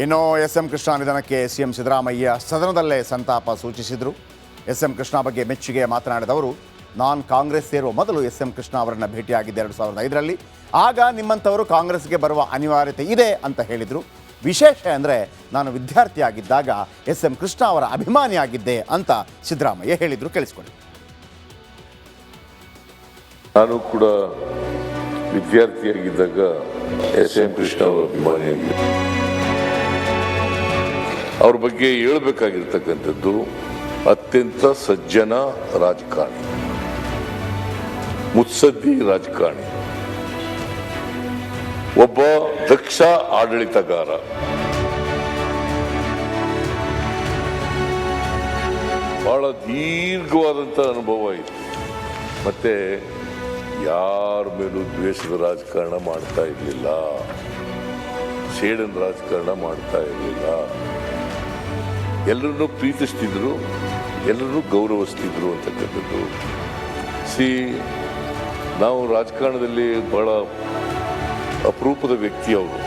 ಇನ್ನು ಎಸ್.ಎಂ. ಕೃಷ್ಣ ನಿಧನಕ್ಕೆ ಸಿಎಂ ಸಿದ್ದರಾಮಯ್ಯ ಸದನದಲ್ಲೇ ಸಂತಾಪ ಸೂಚಿಸಿದರು. ಎಸ್.ಎಂ. ಕೃಷ್ಣ ಬಗ್ಗೆ ಮೆಚ್ಚುಗೆ ಮಾತನಾಡಿದವರು, ನಾನು ಕಾಂಗ್ರೆಸ್ ಸೇರುವ ಮೊದಲು ಎಸ್.ಎಂ. ಕೃಷ್ಣ ಅವರನ್ನು ಭೇಟಿಯಾಗಿದ್ದೆ 2005ರಲ್ಲಿ. ಆಗ ನಿಮ್ಮಂಥವರು ಕಾಂಗ್ರೆಸ್ಗೆ ಬರುವ ಅನಿವಾರ್ಯತೆ ಇದೆ ಅಂತ ಹೇಳಿದರು. ವಿಶೇಷ ಅಂದರೆ ನಾನು ವಿದ್ಯಾರ್ಥಿಯಾಗಿದ್ದಾಗ ಎಸ್.ಎಂ. ಕೃಷ್ಣ ಅವರ ಅಭಿಮಾನಿಯಾಗಿದ್ದೆ ಅಂತ ಸಿದ್ದರಾಮಯ್ಯ ಹೇಳಿದರು. ಕೇಳಿಸ್ಕೊಳ್ಳಿ. ನಾನು ಕೂಡ ವಿದ್ಯಾರ್ಥಿಯಾಗಿದ್ದಾಗ ಎಸ್.ಎಂ. ಕೃಷ್ಣ ಅವರ ಅಭಿಮಾನಿಯಾಗಿದ್ದೆ. ಅವ್ರ ಬಗ್ಗೆ ಹೇಳಬೇಕಾಗಿರ್ತಕ್ಕಂಥದ್ದು, ಅತ್ಯಂತ ಸಜ್ಜನ ರಾಜಕಾರಣಿ, ಮುತ್ಸದ್ದಿ ರಾಜಕಾರಣಿ, ಒಬ್ಬ ದಕ್ಷ ಆಡಳಿತಗಾರ, ಬಹಳ ದೀರ್ಘವಾದಂಥ ಅನುಭವ ಇತ್ತು. ಮತ್ತೆ ಯಾರ ಮೇಲೂ ದ್ವೇಷದ ರಾಜಕಾರಣ ಮಾಡ್ತಾ ಇರಲಿಲ್ಲ, ಸೇಡಿನ ರಾಜಕಾರಣ ಮಾಡ್ತಾ ಇರಲಿಲ್ಲ. ಎಲ್ಲರನ್ನೂ ಪ್ರೀತಿಸ್ತಿದ್ರು, ಎಲ್ಲರನ್ನೂ ಗೌರವಿಸ್ತಿದ್ರು ಅಂತಕ್ಕಂಥದ್ದು. ನಾವು ರಾಜಕಾರಣದಲ್ಲಿ ಬಹಳ ಅಪರೂಪದ ವ್ಯಕ್ತಿ ಅವರು.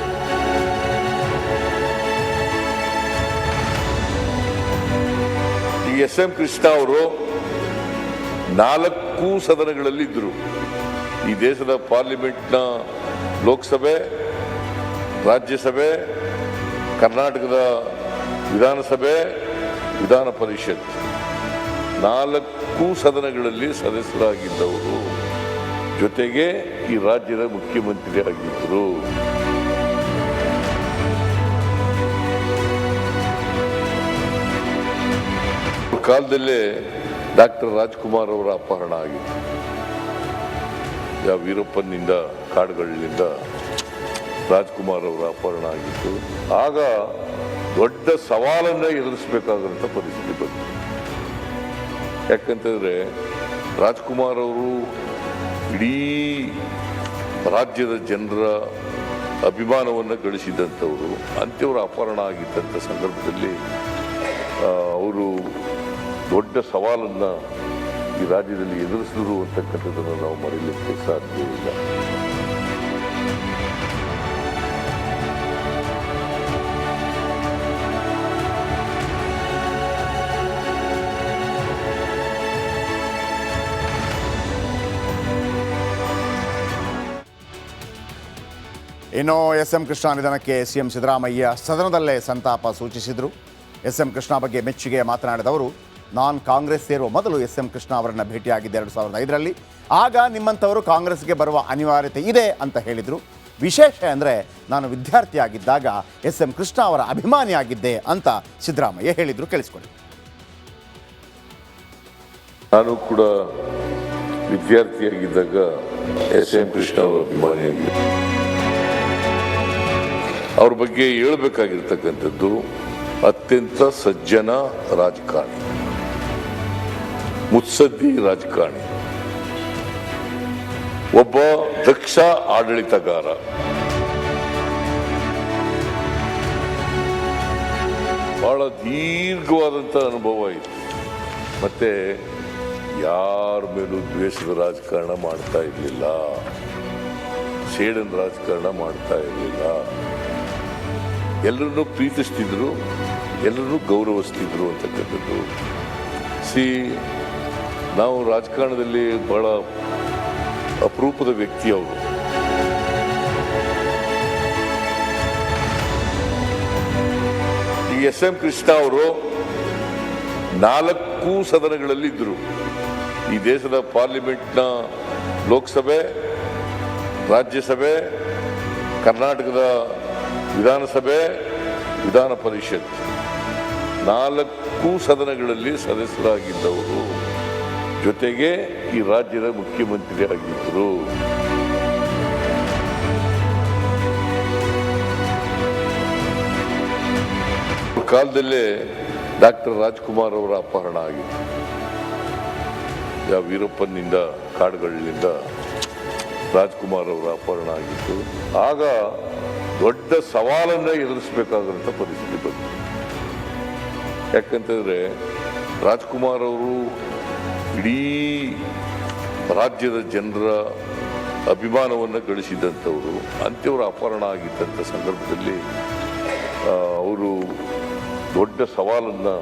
ಈ ಎಸ್.ಎಂ. ಕೃಷ್ಣ ಅವರು 4 ಸದನಗಳಲ್ಲಿ ಇದ್ರು. ಈ ದೇಶದ ಪಾರ್ಲಿಮೆಂಟ್ನ ಲೋಕಸಭೆ, ರಾಜ್ಯಸಭೆ, ಕರ್ನಾಟಕದ ವಿಧಾನಸಭೆ, ವಿಧಾನ ಪರಿಷತ್ 4 ಸದನಗಳಲ್ಲಿ ಸದಸ್ಯರಾಗಿದ್ದವರು. ಜೊತೆಗೆ ಈ ರಾಜ್ಯದ ಮುಖ್ಯಮಂತ್ರಿ ಆಗಿದ್ದರು. ಕಾಲದಲ್ಲೇ ಡಾಕ್ಟರ್ ರಾಜ್ಕುಮಾರ್ ಅವರ ಅಪಹರಣ ಆಗಿತ್ತು. ಯಾವ ವೀರಪ್ಪನಿಂದ, ಕಾಡುಗಳಿಂದ ರಾಜ್ಕುಮಾರ್ ಅವರ ಅಪಹರಣ ಆಗಿತ್ತು. ಆಗ ದೊಡ್ಡ ಸವಾಲನ್ನ ಎದುರಿಸಬೇಕಾದಂಥ ಪರಿಸ್ಥಿತಿ ಬಂತು. ಯಾಕಂತಂದ್ರೆ ರಾಜ್ಕುಮಾರ್ ಅವರು ಇಡೀ ರಾಜ್ಯದ ಜನರ ಅಭಿಮಾನವನ್ನು ಗಳಿಸಿದಂಥವರು. ಅಂಥವ್ರ ಅಪಹರಣ ಆಗಿದ್ದಂಥ ಸಂದರ್ಭದಲ್ಲಿ ಅವರು ದೊಡ್ಡ ಸವಾಲನ್ನು ಈ ರಾಜ್ಯದಲ್ಲಿ ಎದುರಿಸಿದ್ರು ಅಂತಕ್ಕಂಥದ್ದನ್ನು ನಾವು ಮರೆಯಲಿಕ್ಕೆ ಸಾಧ್ಯವಿಲ್ಲ. ಇನ್ನು ಎಸ್.ಎಂ. ಕೃಷ್ಣ ನಿಧನಕ್ಕೆ ಸಿಎಂ ಸಿದ್ದರಾಮಯ್ಯ ಸದನದಲ್ಲೇ ಸಂತಾಪ ಸೂಚಿಸಿದರು. ಎಸ್.ಎಂ. ಕೃಷ್ಣ ಬಗ್ಗೆ ಮೆಚ್ಚುಗೆ ಮಾತನಾಡಿದವರು, ನಾನು ಕಾಂಗ್ರೆಸ್ ಸೇರುವ ಮೊದಲು ಎಸ್.ಎಂ. ಕೃಷ್ಣ ಅವರನ್ನು ಭೇಟಿಯಾಗಿದ್ದೆ 2005ರಲ್ಲಿ. ಆಗ ನಿಮ್ಮಂಥವರು ಕಾಂಗ್ರೆಸ್ಗೆ ಬರುವ ಅನಿವಾರ್ಯತೆ ಇದೆ ಅಂತ ಹೇಳಿದರು. ವಿಶೇಷ ಅಂದರೆ ನಾನು ವಿದ್ಯಾರ್ಥಿಯಾಗಿದ್ದಾಗ ಎಸ್.ಎಂ. ಕೃಷ್ಣ ಅವರ ಅಭಿಮಾನಿಯಾಗಿದ್ದೆ ಅಂತ ಸಿದ್ದರಾಮಯ್ಯ ಹೇಳಿದರು. ಕೇಳಿಸ್ಕೊಳ್ಳಿ. ನಾನು ಕೂಡ ವಿದ್ಯಾರ್ಥಿಯಾಗಿದ್ದಾಗ ಎಸ್.ಎಂ. ಕೃಷ್ಣ ಅವರ ಅಭಿಮಾನಿಯಾಗಿದ್ದೆ. ಅವ್ರ ಬಗ್ಗೆ ಹೇಳಬೇಕಾಗಿರ್ತಕ್ಕಂಥದ್ದು, ಅತ್ಯಂತ ಸಜ್ಜನ ರಾಜಕಾರಣಿ, ಮುತ್ಸದ್ದಿ ರಾಜಕಾರಣಿ, ಒಬ್ಬ ದಕ್ಷ ಆಡಳಿತಗಾರ, ಬಹಳ ದೀರ್ಘವಾದಂಥ ಅನುಭವ ಇತ್ತು. ಮತ್ತೆ ಯಾರ ಮೇಲೂ ದ್ವೇಷದ ರಾಜಕಾರಣ ಮಾಡ್ತಾ ಇರಲಿಲ್ಲ, ಸೇಡಿನ ರಾಜಕಾರಣ ಮಾಡ್ತಾ ಇರಲಿಲ್ಲ. ಎಲ್ಲರನ್ನೂ ಪ್ರೀತಿಸ್ತಿದ್ರು, ಎಲ್ಲರನ್ನೂ ಗೌರವಿಸ್ತಿದ್ರು ಅಂತಕ್ಕಂಥದ್ದು. ನಾವು ರಾಜಕಾರಣದಲ್ಲಿ ಬಹಳ ಅಪರೂಪದ ವ್ಯಕ್ತಿ ಅವರು. ಈ ಎಸ್.ಎಂ. ಕೃಷ್ಣ ಅವರು 4 ಸದನಗಳಲ್ಲಿ ಇದ್ರು. ಈ ದೇಶದ ಪಾರ್ಲಿಮೆಂಟ್ನ ಲೋಕಸಭೆ, ರಾಜ್ಯಸಭೆ, ಕರ್ನಾಟಕದ ವಿಧಾನಸಭೆ, ವಿಧಾನ ಪರಿಷತ್ 4 ಸದನಗಳಲ್ಲಿ ಸದಸ್ಯರಾಗಿದ್ದವರು. ಜೊತೆಗೆ ಈ ರಾಜ್ಯದ ಮುಖ್ಯಮಂತ್ರಿ ಆಗಿದ್ದರು. ಕಾಲದಲ್ಲೇ ಡಾಕ್ಟರ್ ರಾಜ್ಕುಮಾರ್ ಅವರ ಅಪಹರಣ ಆಗಿತ್ತು. ಯಾವ ವೀರಪ್ಪನಿಂದ, ಕಾಡುಗಳಿಂದ ರಾಜ್ಕುಮಾರ್ ಅವರ ಅಪಹರಣ ಆಗಿತ್ತು. ಆಗ ದೊಡ್ಡ ಸವಾಲನ್ನು ಎದುರಿಸಬೇಕಾದಂಥ ಪರಿಸ್ಥಿತಿ ಬಂತು. ಯಾಕಂತಂದ್ರೆ ರಾಜ್ಕುಮಾರ್ ಅವರು ಇಡೀ ರಾಜ್ಯದ ಜನರ ಅಭಿಮಾನವನ್ನು ಗಳಿಸಿದಂಥವರು. ಅಂಥವ್ರ ಅಪಹರಣ ಆಗಿದ್ದಂಥ ಸಂದರ್ಭದಲ್ಲಿ ಅವರು ದೊಡ್ಡ ಸವಾಲನ್ನು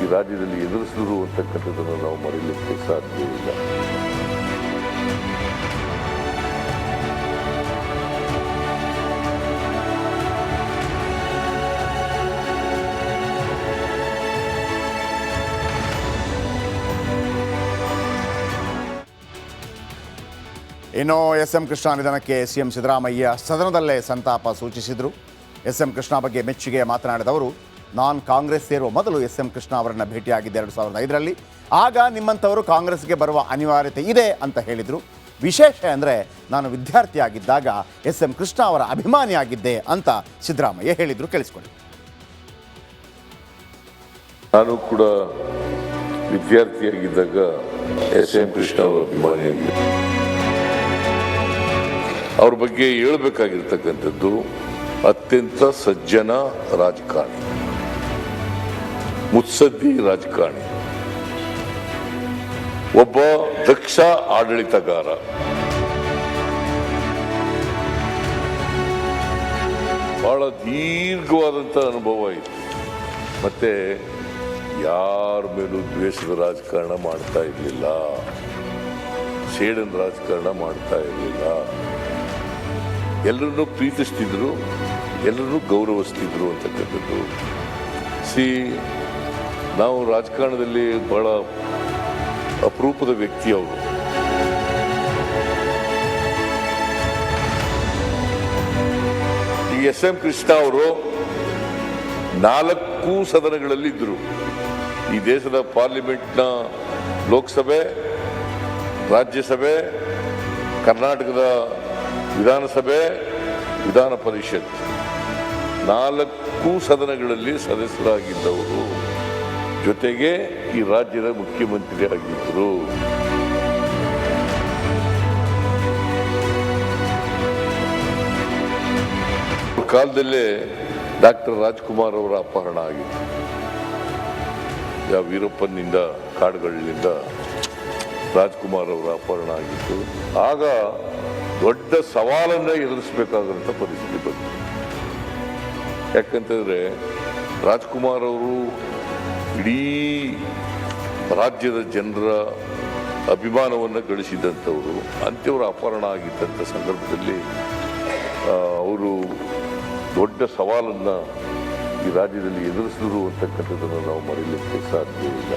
ಈ ರಾಜ್ಯದಲ್ಲಿ ಎದುರಿಸಿದ್ರು ಅಂತಕ್ಕಂಥದ್ದನ್ನು ನಾವು ಮರೆಯಲಿಕ್ಕೆ ಸಾಧ್ಯವಿಲ್ಲ. ಇನ್ನು ಎಸ್ ಎಂ ಕೃಷ್ಣ ನಿಧನಕ್ಕೆ ಸಿಎಂ ಸಿದ್ದರಾಮಯ್ಯ ಸದನದಲ್ಲೇ ಸಂತಾಪ ಸೂಚಿಸಿದರು. ಎಸ್ ಎಂ ಕೃಷ್ಣ ಬಗ್ಗೆ ಮೆಚ್ಚುಗೆ ಮಾತನಾಡಿದವರು, ನಾನು ಕಾಂಗ್ರೆಸ್ ಸೇರುವ ಮೊದಲು ಎಸ್ ಎಂ ಕೃಷ್ಣ ಅವರನ್ನು ಭೇಟಿಯಾಗಿದ್ದೆ 2005ರಲ್ಲಿ. ಆಗ ನಿಮ್ಮಂಥವರು ಕಾಂಗ್ರೆಸ್ಗೆ ಬರುವ ಅನಿವಾರ್ಯತೆ ಇದೆ ಅಂತ ಹೇಳಿದರು. ವಿಶೇಷ ಅಂದರೆ ನಾನು ವಿದ್ಯಾರ್ಥಿಯಾಗಿದ್ದಾಗ ಎಸ್ ಎಂ ಕೃಷ್ಣ ಅವರ ಅಭಿಮಾನಿಯಾಗಿದ್ದೆ ಅಂತ ಸಿದ್ದರಾಮಯ್ಯ ಹೇಳಿದರು. ಕೇಳಿಸ್ಕೊಳ್ಳಿ. ನಾನು ಕೂಡ ವಿದ್ಯಾರ್ಥಿಯಾಗಿದ್ದಾಗ ಎಸ್ ಎಂ ಕೃಷ್ಣ ಅವರ ಅಭಿಮಾನಿಯಾಗಿದ್ದೆ. ಅವ್ರ ಬಗ್ಗೆ ಹೇಳಬೇಕಾಗಿರ್ತಕ್ಕಂಥದ್ದು, ಅತ್ಯಂತ ಸಜ್ಜನ ರಾಜಕಾರಣಿ, ಮುತ್ಸದ್ದಿ ರಾಜಕಾರಣಿ, ಒಬ್ಬ ದಕ್ಷ ಆಡಳಿತಗಾರ, ಬಹಳ ದೀರ್ಘವಾದಂಥ ಅನುಭವ ಇತ್ತು. ಮತ್ತೆ ಯಾರ ಮೇಲೂ ದ್ವೇಷದ ರಾಜಕಾರಣ ಮಾಡ್ತಾ ಇರಲಿಲ್ಲ, ಸೇಡಿನ ರಾಜಕಾರಣ ಮಾಡ್ತಾ ಇರಲಿಲ್ಲ. ಎಲ್ಲರನ್ನೂ ಪ್ರೀತಿಸ್ತಿದ್ರು, ಎಲ್ಲರನ್ನೂ ಗೌರವಿಸ್ತಿದ್ರು ಅಂತಕ್ಕಂಥದ್ದು. ನಾವು ರಾಜಕಾರಣದಲ್ಲಿ ಬಹಳ ಅಪರೂಪದ ವ್ಯಕ್ತಿ ಅವರು. ಈ ಎಸ್ ಎಂ ಕೃಷ್ಣ ಅವರು 4 ಸದನಗಳಲ್ಲಿ ಇದ್ದರು. ಈ ದೇಶದ ಪಾರ್ಲಿಮೆಂಟ್ನ ಲೋಕಸಭೆ, ರಾಜ್ಯಸಭೆ, ಕರ್ನಾಟಕದ ವಿಧಾನಸಭೆ, ವಿಧಾನ ಪರಿಷತ್ 4 ಸದನಗಳಲ್ಲಿ ಸದಸ್ಯರಾಗಿದ್ದವರು. ಜೊತೆಗೆ ಈ ರಾಜ್ಯದ ಮುಖ್ಯಮಂತ್ರಿ ಆಗಿದ್ದರು. ಕಾಲದಲ್ಲೇ ಡಾಕ್ಟರ್ ರಾಜ್ಕುಮಾರ್ ಅವರ ಅಪಹರಣ ಆಗಿತ್ತು. ವೀರಪ್ಪನಿಂದ, ಕಾಡುಗಳಿಂದ ರಾಜ್ಕುಮಾರ್ ಅವರ ಅಪಹರಣ ಆಗಿತ್ತು. ಆಗ ದೊಡ್ಡ ಸವಾಲನ್ನು ಎದುರಿಸಬೇಕಾದಂಥ ಪರಿಸ್ಥಿತಿ ಬಂತು. ಯಾಕಂತಂದ್ರೆ ರಾಜ್ಕುಮಾರ್ ಅವರು ಇಡೀ ರಾಜ್ಯದ ಜನರ ಅಭಿಮಾನವನ್ನು ಗಳಿಸಿದಂಥವರು. ಅಂಥವರ ಅಪಹರಣ ಆಗಿದ್ದಂಥ ಸಂದರ್ಭದಲ್ಲಿ ಅವರು ದೊಡ್ಡ ಸವಾಲನ್ನು ಈ ರಾಜ್ಯದಲ್ಲಿ ಎದುರಿಸಿದ್ರು ಅಂತಕ್ಕಂಥದ್ದನ್ನು ನಾವು ಮರೆಯಲಿಕ್ಕೆ ಸಾಧ್ಯವಿಲ್ಲ.